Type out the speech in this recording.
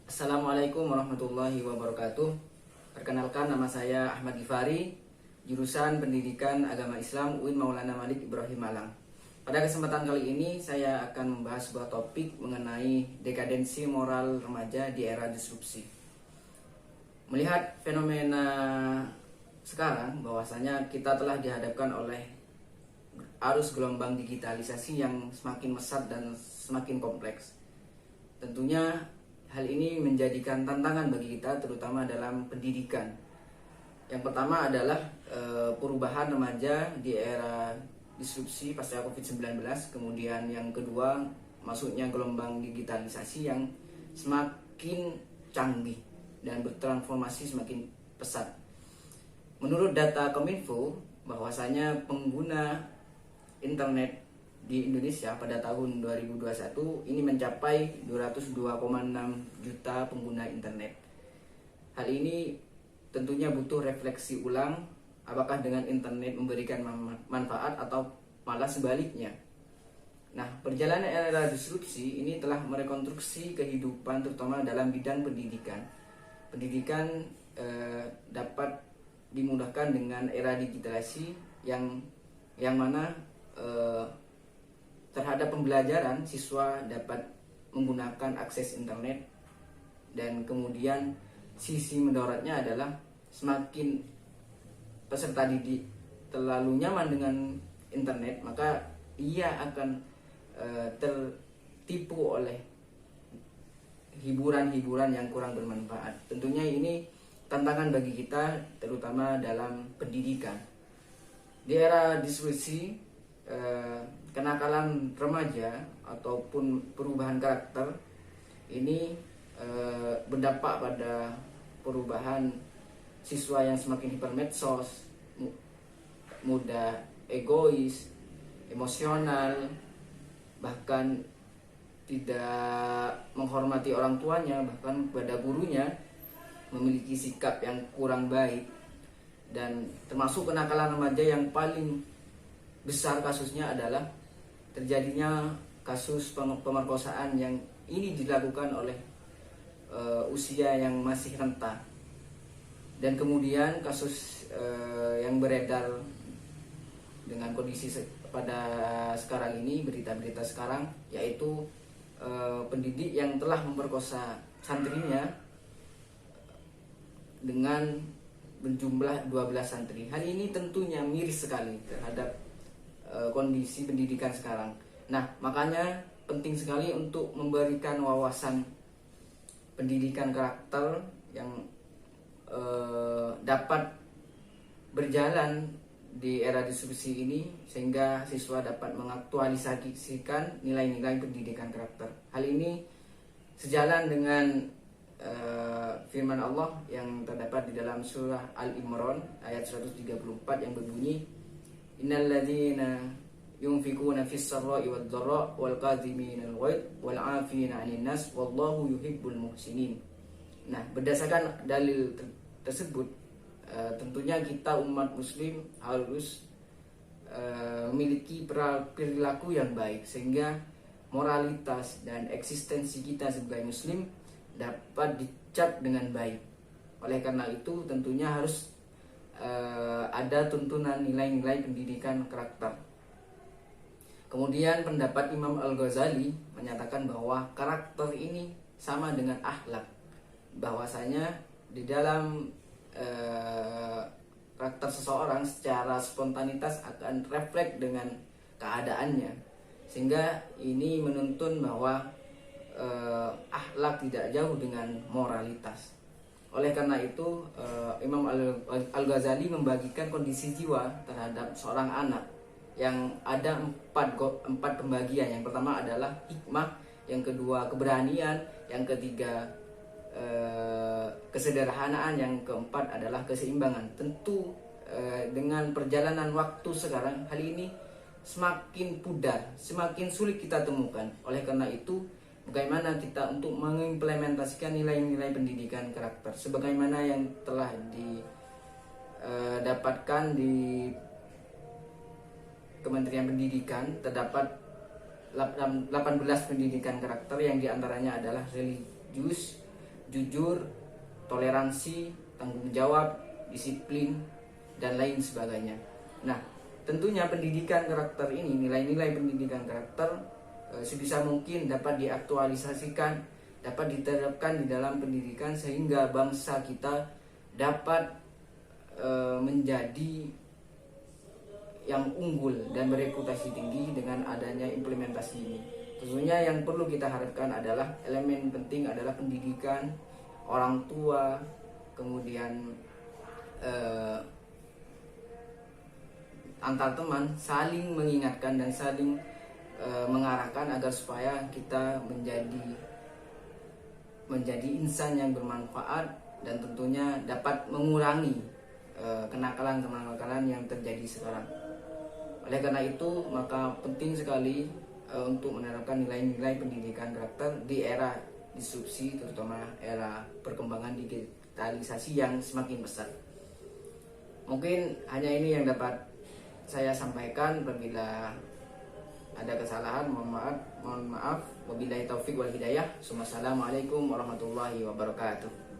Assalamualaikum warahmatullahi wabarakatuh. Perkenalkan, nama saya Ahmad Gifari, jurusan Pendidikan Agama Islam UIN Maulana Malik Ibrahim Malang. Pada kesempatan kali ini saya akan membahas sebuah topik mengenai dekadensi moral remaja di era disrupsi. Melihat fenomena sekarang bahwasanya kita telah dihadapkan oleh arus gelombang digitalisasi yang semakin mesat dan semakin kompleks. Tentunya hal ini menjadikan tantangan bagi kita, terutama dalam pendidikan. Yang pertama adalah perubahan remaja di era disrupsi pasca COVID-19. Kemudian yang kedua, masuknya gelombang digitalisasi yang semakin canggih dan bertransformasi semakin pesat. Menurut data Kominfo, bahwasanya pengguna internet di Indonesia pada tahun 2021 ini mencapai 202,6 juta pengguna internet. Hal ini tentunya butuh refleksi ulang, apakah dengan internet memberikan manfaat atau malah sebaliknya. Nah, perjalanan era disrupsi ini telah merekonstruksi kehidupan terutama dalam bidang pendidikan. Pendidikan dapat dimudahkan dengan era digitalisasi yang mana terhadap pembelajaran siswa dapat menggunakan akses internet, dan kemudian sisi mendorotnya adalah semakin peserta didik terlalu nyaman dengan internet, maka ia akan tertipu oleh hiburan-hiburan yang kurang bermanfaat. Tentunya ini tantangan bagi kita, terutama dalam pendidikan. Di era disrupsi, kenakalan remaja ataupun perubahan karakter ini berdampak pada perubahan siswa yang semakin hipermedsos, mudah egois, emosional, bahkan tidak menghormati orang tuanya, bahkan pada gurunya, memiliki sikap yang kurang baik. Dan termasuk kenakalan remaja yang paling besar kasusnya adalah terjadinya kasus pemerkosaan yang ini dilakukan oleh usia yang masih renta. Dan kemudian kasus yang beredar dengan kondisi pada sekarang ini, berita-berita sekarang, yaitu pendidik yang telah memperkosa santrinya dengan berjumlah 12 santri. Hal ini tentunya miris sekali terhadap kondisi pendidikan sekarang. Nah, makanya penting sekali untuk memberikan wawasan pendidikan karakter yang dapat berjalan di era disrupsi ini, sehingga siswa dapat mengaktualisasikan nilai-nilai pendidikan karakter. Hal ini sejalan dengan firman Allah yang terdapat di dalam surah Al-Imran ayat 134 yang berbunyi, Innal ladzina yunfikuna fis sarra'i wad dharra wal kadhimina al ghaidh wal 'afina 'anil nas wallahu yuhibbul muhsinin. Nah, berdasarkan dalil tersebut, tentunya kita umat muslim harus memiliki perilaku yang baik, sehingga moralitas dan eksistensi kita sebagai muslim dapat dicap dengan baik. Oleh karena itu tentunya harus ada tuntunan nilai-nilai pendidikan karakter. Kemudian pendapat Imam Al-Ghazali menyatakan bahwa karakter ini sama dengan akhlak, bahwasanya di dalam karakter seseorang secara spontanitas akan refleks dengan keadaannya, sehingga ini menuntun bahwa akhlak tidak jauh dengan moralitas. Oleh karena itu Imam Al-Ghazali membagikan kondisi jiwa terhadap seorang anak yang ada empat pembagian. Yang pertama adalah hikmah, yang kedua keberanian, yang ketiga kesederhanaan, yang keempat adalah keseimbangan. Tentu dengan perjalanan waktu sekarang hal ini semakin pudar, semakin sulit kita temukan. Oleh karena itu, bagaimana kita untuk mengimplementasikan nilai-nilai pendidikan karakter sebagaimana yang telah didapatkan di Kementerian Pendidikan. Terdapat 18 pendidikan karakter yang diantaranya adalah religius, jujur, toleransi, tanggung jawab, disiplin, dan lain sebagainya. Nah, tentunya pendidikan karakter ini, nilai-nilai pendidikan karakter sebisa mungkin dapat diaktualisasikan, dapat diterapkan di dalam pendidikan sehingga bangsa kita dapat menjadi yang unggul dan bereputasi tinggi dengan adanya implementasi ini. Tentunya yang perlu kita harapkan adalah elemen penting adalah pendidikan, orang tua, kemudian antar teman saling mengingatkan dan saling mengarahkan agar supaya kita menjadi insan yang bermanfaat dan tentunya dapat mengurangi kenakalan yang terjadi sekarang. Oleh karena itu, maka penting sekali untuk menerapkan nilai-nilai pendidikan karakter di era disrupsi, terutama era perkembangan digitalisasi yang semakin besar. Mungkin hanya ini yang dapat saya sampaikan. Apabila ada kesalahan, mohon maaf. Wabillahi taufik wal hidayah. Wassalamualaikum warahmatullahi wabarakatuh.